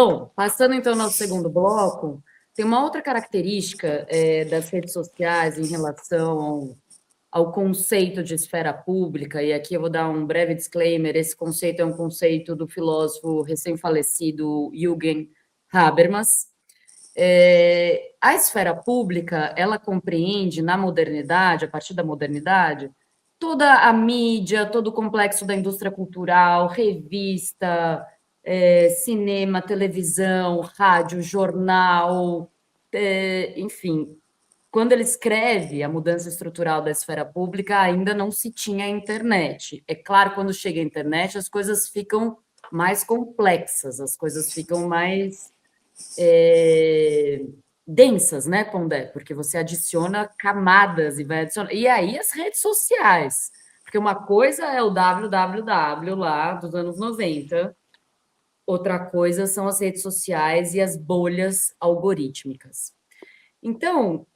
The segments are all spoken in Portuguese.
Bom, passando então ao nosso segundo bloco, tem uma outra característica das redes sociais em relação ao conceito de esfera pública, e aqui eu vou dar um breve disclaimer, esse conceito é um conceito do filósofo recém-falecido Jürgen Habermas. A esfera pública, ela compreende na modernidade, a partir da modernidade, toda a mídia, todo o complexo da indústria cultural, revista, cinema, televisão, rádio, jornal, enfim. Quando ele escreve a mudança estrutural da esfera pública, ainda não se tinha a internet. É claro, quando chega a internet, as coisas ficam mais complexas, as coisas ficam mais densas, né, Pondé? Porque você adiciona camadas e vai adicionar. E aí as redes sociais. Porque uma coisa é o www lá dos anos 90, outra coisa são as redes sociais e as bolhas algorítmicas. Então,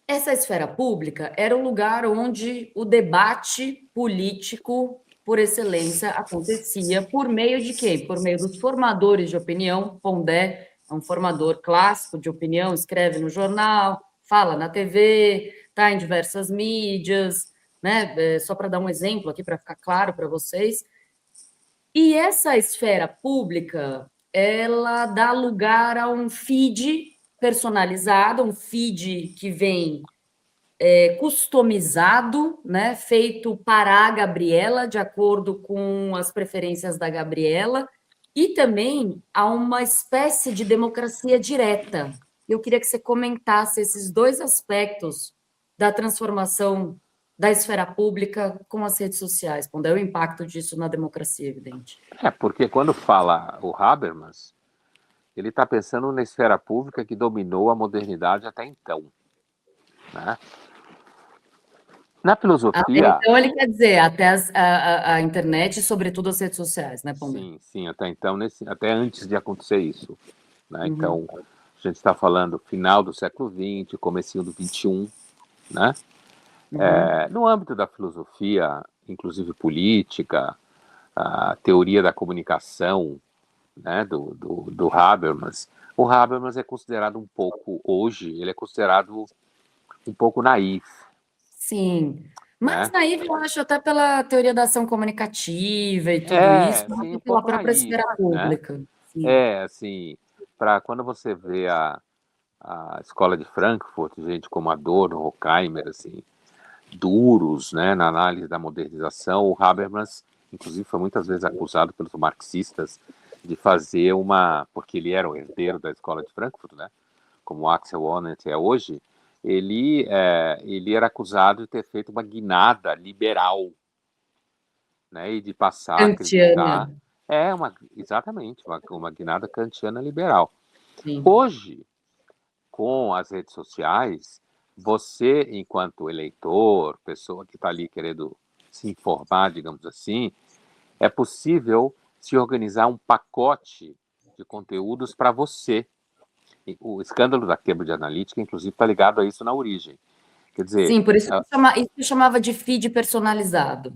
essa esfera pública era o lugar onde o debate político, por excelência, acontecia por meio de quê? Por meio dos formadores de opinião. Pondé é um formador clássico de opinião, escreve no jornal, fala na TV, está em diversas mídias, né? Só para dar um exemplo aqui, para ficar claro para vocês. E essa esfera pública, ela dá lugar a um feed personalizado, um feed que vem customizado, né, feito para a Gabriela, de acordo com as preferências da Gabriela, e também há uma espécie de democracia direta. Eu queria que você comentasse esses dois aspectos da transformação da esfera pública com as redes sociais, Pondé, o impacto disso na democracia, evidente. Porque quando fala o Habermas, ele está pensando na esfera pública que dominou a modernidade até então, né? Na filosofia... Então, ele quer dizer, até a internet e, sobretudo, as redes sociais, né, Pondé? Sim, até então, até antes de acontecer isso, né? Então, a gente está falando final do século XX, comecinho do XXI, né? No âmbito da filosofia, inclusive política, a teoria da comunicação, né, do Habermas, o Habermas é considerado um pouco, hoje, ele é considerado um pouco naif. Sim, Né? mas naif eu acho até pela teoria da ação comunicativa e tudo isso, Sim, mas um pela pouco própria naif, esfera né? pública. Sim. Assim, para quando você vê a escola de Frankfurt, gente como Adorno, Horkheimer, assim, duros, né, na análise da modernização, o Habermas, inclusive, foi muitas vezes acusado pelos marxistas de fazer porque ele era o herdeiro da escola de Frankfurt, né, como Axel Honneth é hoje, ele era acusado de ter feito uma guinada liberal, né, e de passar a acreditar... Kantiana. Exatamente, uma guinada kantiana liberal. Sim. Hoje, com as redes sociais, você, enquanto eleitor, pessoa que está ali querendo se informar, digamos assim, é possível se organizar um pacote de conteúdos para você. O escândalo da Cambridge Analytica, inclusive, está ligado a isso na origem. Quer dizer... Sim, por isso isso eu chamava de feed personalizado.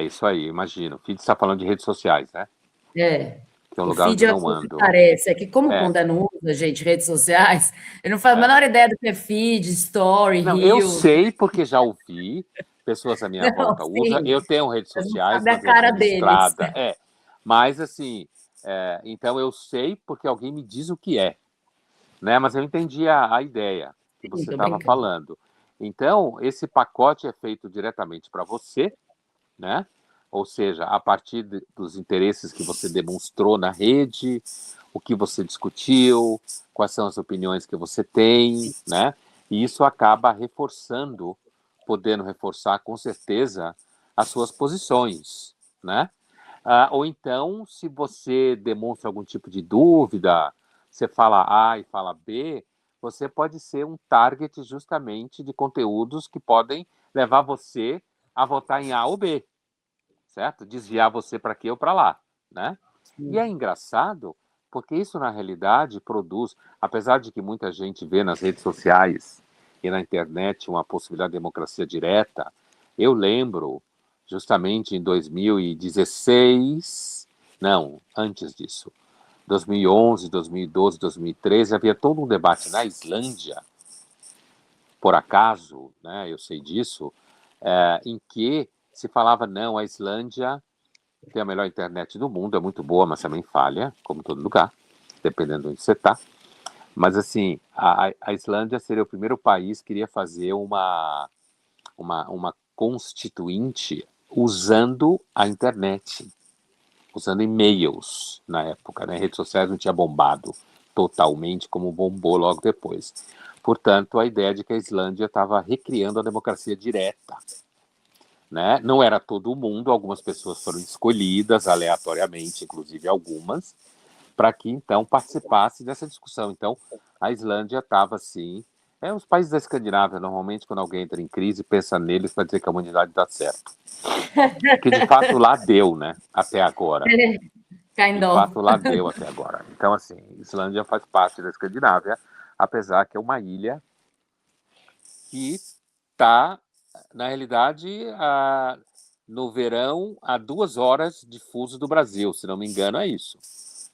Isso aí, imagino. O feed está falando de redes sociais, né? Que é um O lugar feed onde é não o que ando. parece, é que como o Pondé não usa, gente, redes sociais, ele não faz a menor ideia do que é feed, story, Não, eu reels. sei porque já ouvi, pessoas à minha Não, volta usam, sim, eu tenho redes você não sociais, sabe a mas é cara deles. administrada, mas assim, então eu sei porque alguém me diz o que é, né? Mas eu entendi a ideia que Sim, você tô estava brincando. falando. Então, esse pacote é feito diretamente para você, né? Ou seja, a partir dos interesses que você demonstrou na rede, o que você discutiu, quais são as opiniões que você tem, né? E isso acaba reforçando, podendo reforçar com certeza as suas posições, né? Ou então, se você demonstra algum tipo de dúvida, você fala A e fala B, você pode ser um target justamente de conteúdos que podem levar você a votar em A ou B, certo? Desviar você para aqui ou para lá, né? E é engraçado porque isso, na realidade, produz, apesar de que muita gente vê nas redes sociais e na internet uma possibilidade de democracia direta, eu lembro, justamente em 2016, Não, antes disso. 2011, 2012, 2013, havia todo um debate na Islândia, por acaso, né, eu sei disso, em que se falava, não, a Islândia tem a melhor internet do mundo, é muito boa, mas também falha, como todo lugar, dependendo de onde você está. Mas, assim, a Islândia seria o primeiro país que iria fazer uma constituinte usando a internet, usando e-mails na época, né? Redes sociais não tinha bombado totalmente como bombou logo depois. Portanto, a ideia de que a Islândia estava recriando a democracia direta, né? Não era todo mundo, algumas pessoas foram escolhidas aleatoriamente, inclusive algumas, para que então participasse dessa discussão. Então, a Islândia estava assim. Os países da Escandinávia, normalmente, quando alguém entra em crise, pensa neles para dizer que a humanidade dá certo. Que de fato lá deu, né? Até agora. Kind De of. fato lá deu até agora. Então, assim, Islândia faz parte da Escandinávia, apesar que é uma ilha que está, na realidade, no verão, a 2 horas de fuso do Brasil, se não me engano, é isso.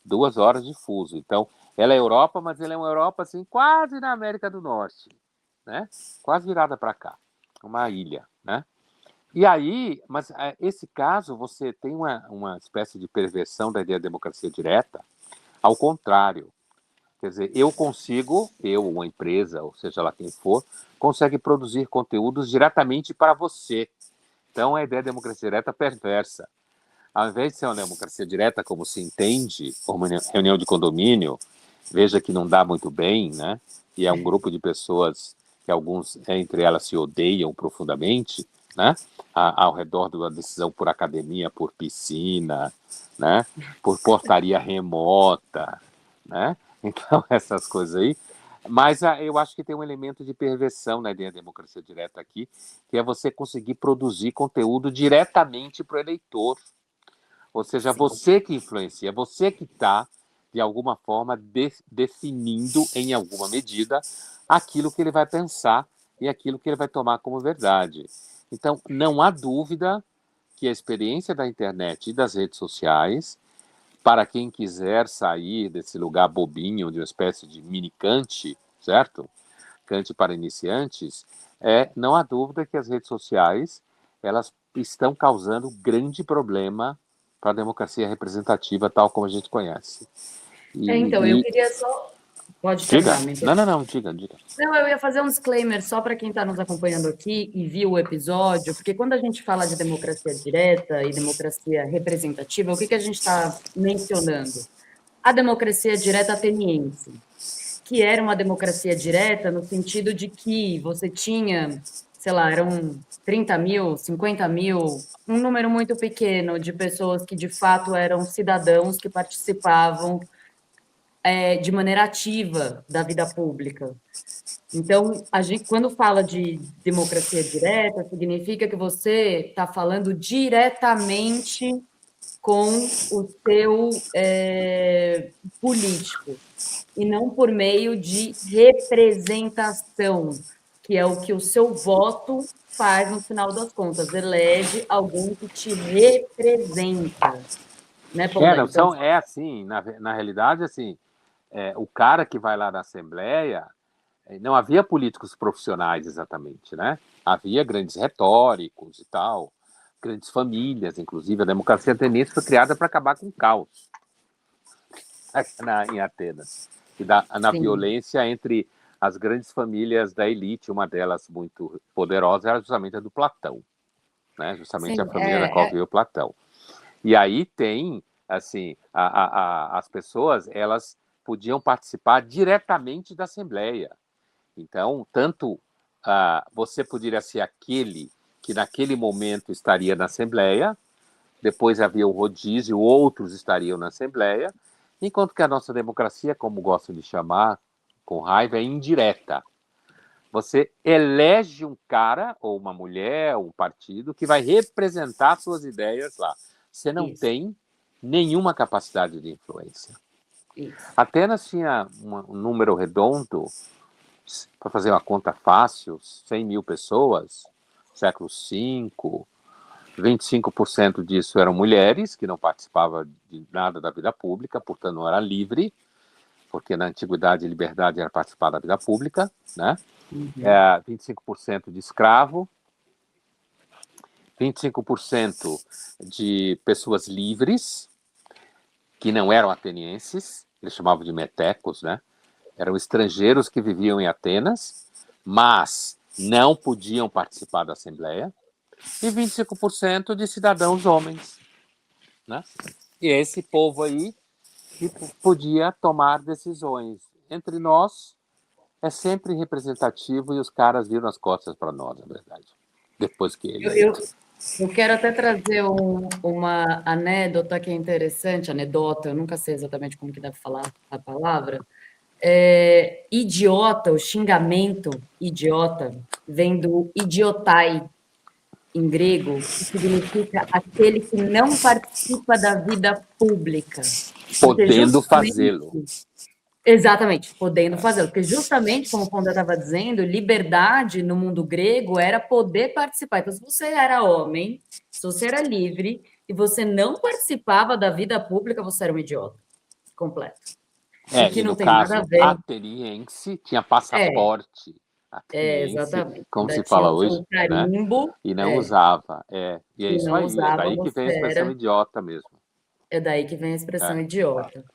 2 horas de fuso. Então, ela é Europa, mas ela é uma Europa assim, quase na América do Norte, né? Quase virada para cá. Uma ilha, né? E aí, mas esse caso, você tem uma espécie de perversão da ideia de democracia direta, ao contrário. Quer dizer, uma empresa, ou seja lá quem for, consegue produzir conteúdos diretamente para você. Então, a ideia de democracia direta é perversa. Ao invés de ser uma democracia direta, como se entende, uma reunião de condomínio, veja que não dá muito bem, né? E é um grupo de pessoas que alguns entre elas se odeiam profundamente, né? Ao redor de uma decisão por academia, por piscina, né? Por portaria remota, né? Então, essas coisas aí. Mas eu acho que tem um elemento de perversão na ideia da democracia direta aqui, que é você conseguir produzir conteúdo diretamente para o eleitor. Ou seja, Sim. você que influencia, você que está, de alguma forma, definindo, em alguma medida, aquilo que ele vai pensar e aquilo que ele vai tomar como verdade. Então, não há dúvida que a experiência da internet e das redes sociais, para quem quiser sair desse lugar bobinho, de uma espécie de mini Kant, certo? Kant para iniciantes, não há dúvida que as redes sociais elas estão causando grande problema para a democracia representativa tal como a gente conhece. Então, eu E queria só. Pode diga, terminar, me não, interromper. não, não, diga, diga. Não, eu ia fazer um disclaimer só para quem está nos acompanhando aqui e viu o episódio, porque quando a gente fala de democracia direta e democracia representativa, o que que a gente está mencionando? A democracia direta ateniense, que era uma democracia direta no sentido de que você tinha, sei lá, eram 30 mil, 50 mil, um número muito pequeno de pessoas que de fato eram cidadãos que participavam de maneira ativa da vida pública. Então, a gente, quando fala de democracia direta, significa que você está falando diretamente com o seu político, e não por meio de representação, que é o que o seu voto faz no final das contas, elege alguém que te representa, né, Pondé? Não, Então, é assim, na realidade, assim, o cara que vai lá na Assembleia, não havia políticos profissionais exatamente, né? Havia grandes retóricos e tal, grandes famílias, inclusive. A democracia ateniense foi criada para acabar com o caos em Atenas e na sim, violência entre as grandes famílias da elite. Uma delas muito poderosa era justamente a do Platão, né? Justamente a sim, família da qual veio Platão. E aí tem, assim, as pessoas, elas podiam participar diretamente da Assembleia. Então, tanto você poderia ser aquele que naquele momento estaria na Assembleia, depois havia o rodízio, outros estariam na Assembleia, enquanto que a nossa democracia, como gostam de chamar com raiva, é indireta. Você elege um cara, ou uma mulher, ou um partido, que vai representar suas ideias lá. Você não isso, tem nenhuma capacidade de influência. isso. Atenas tinha um número redondo, para fazer uma conta fácil, 100 mil pessoas, século V, 25% disso eram mulheres, que não participavam de nada da vida pública, portanto não era livre, porque na antiguidade a liberdade era participar da vida pública, né? 25% de escravo, 25% de pessoas livres, que não eram atenienses, eles chamavam de metecos, né? Eram estrangeiros que viviam em Atenas, mas não podiam participar da Assembleia, e 25% de cidadãos homens, né? E esse povo aí que podia tomar decisões. Entre nós, é sempre representativo e os caras viram as costas para nós, na verdade, depois que ele... Eu quero até trazer uma anedota que é interessante, anedota, eu nunca sei exatamente como que deve falar a palavra. Idiota, o xingamento idiota, vem do idiotai, em grego, que significa aquele que não participa da vida pública. Podendo fazê-lo. Exatamente, podendo fazê-lo. Porque justamente, como o Pondé estava dizendo, liberdade no mundo grego era poder participar. Então, se você era homem, se você era livre, e você não participava da vida pública, você era um idiota completo. O que E não no tem nada a caso ver. ateniense, tinha passaporte ateniense, Exatamente. como Ainda se tinha fala o hoje, seu né? carimbo. E não usava. E é E isso não aí, é usava, daí que vem a você expressão era. idiota mesmo. É daí que vem a expressão idiota.